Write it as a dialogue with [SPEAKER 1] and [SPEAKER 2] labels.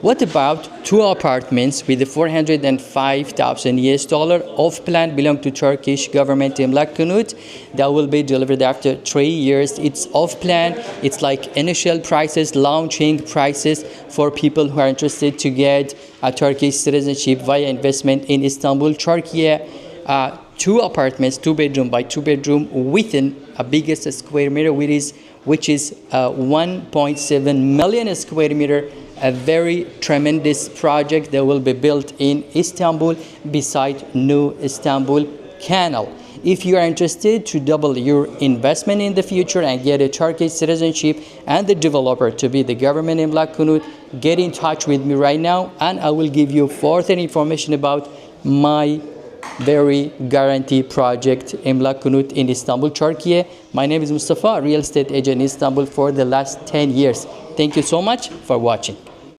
[SPEAKER 1] What about two apartments with the 405,000 US dollar off plan belong to Turkish government emlak konut that will be delivered after 3 years? It's off plan. It's like initial prices, launching prices for people who are interested to get a Turkish citizenship via investment in Istanbul, Turkey. Two apartments, 2 bedroom by 2 bedroom within a biggest square meter, which is 1.7 million square meter. A very tremendous project that will be built in Istanbul beside New Istanbul Canal. If you are interested to double your investment in the future and get a Turkish citizenship and the developer to be the government emlak konut, get in touch with me right now and I will give you further information about my very guarantee project emlak konut in Istanbul, Turkey. My name is Mustafa, real estate agent in Istanbul for the last 10 years. Thank you so much for watching.